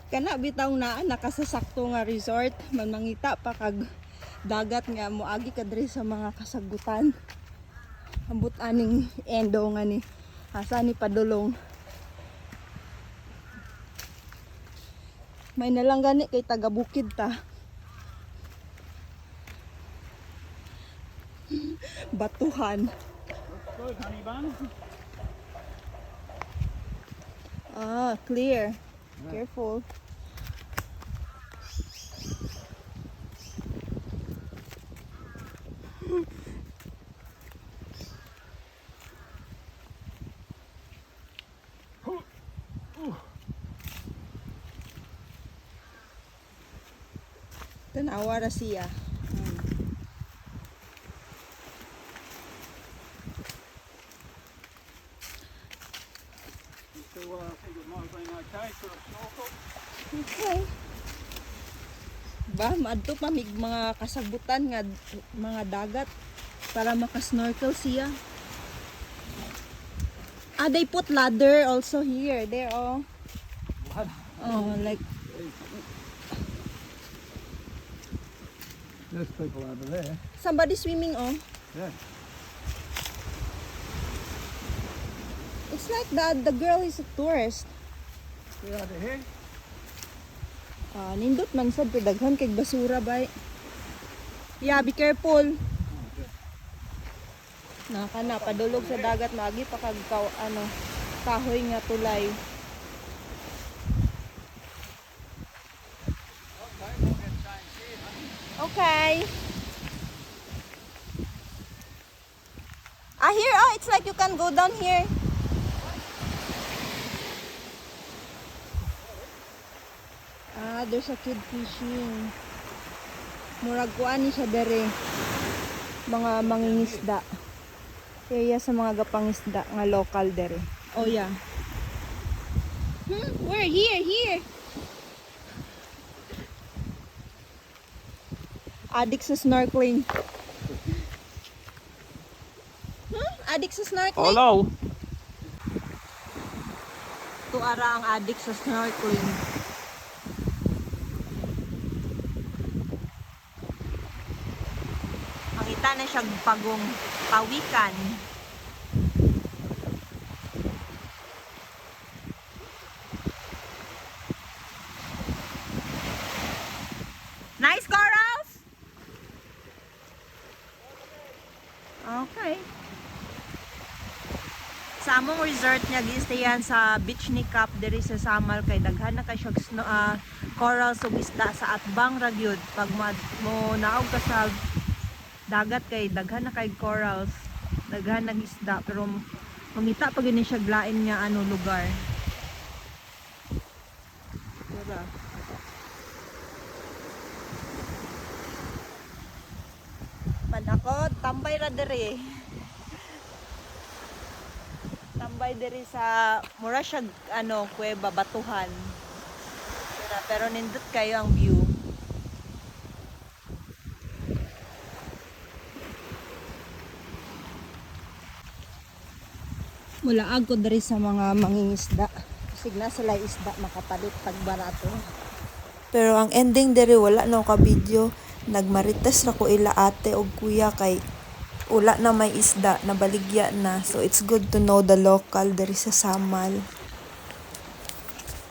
Kana bitaw na nakasasakto nga resort man mangita pa kag dagat nga moagi ka diri sa mga kasagutan. Ambot aning endo nga ni asa ni padulong. May nalang gani kay taga bukid ta. Batuhan. Good, honey bun. Ah, clear. Careful. Tanawa ra siya. So I think it might have been okay for a snorkel. Okay. Ba, maadto pa mig mga kasabutan nga mga dagat para makasnorkel siya. Ah, they put ladder also here. There, oh. What? Oh, like There's people over there. somebody swimming, oh. Yeah. It's like the girl is a tourist. See over here? Ah, nindot man sad pero daghan kay basura bay. Yeah, be careful. Naka na padulog sa dagat magi pa kag kahoy nga tulay. Okay. Ah, here, oh, it's like you can go down here. Ah, there's a kid fishing. Murag kuan ni siya dere. Mga mangingisda. Kaya sa mga gapangisda nga local dere. Oh yeah. Where? Here. Addict sa snorkeling. Addict sa snorkeling? Hello. Tuara ang addict sa snorkeling. Mangita na siya pagong pawikan. Nice corals? Okay. Sa among resort niya gistayan sa beach ni Cap diri sa Samal kay daghan na kay siya corals ug isda sa atbang ra gyud pag mo naog ka sa dagat kay daghan na kay corals, daghan nag isda pero mangita pa gini siya glain nga lugar. Tara. Manakot, tambay ra diri. Tambay diri sa mura siya kuweba batuhan. Pero nindot kayo ang view. Mulaag ko diri sa mga mangingisda. Sig na sila isda makapalit pag barato. Pero ang ending dere wala na ka video. Nagmarites ra ko ila ate og kuya kay wala na may isda na baligya na. So it's good to know the local dere sa Samal.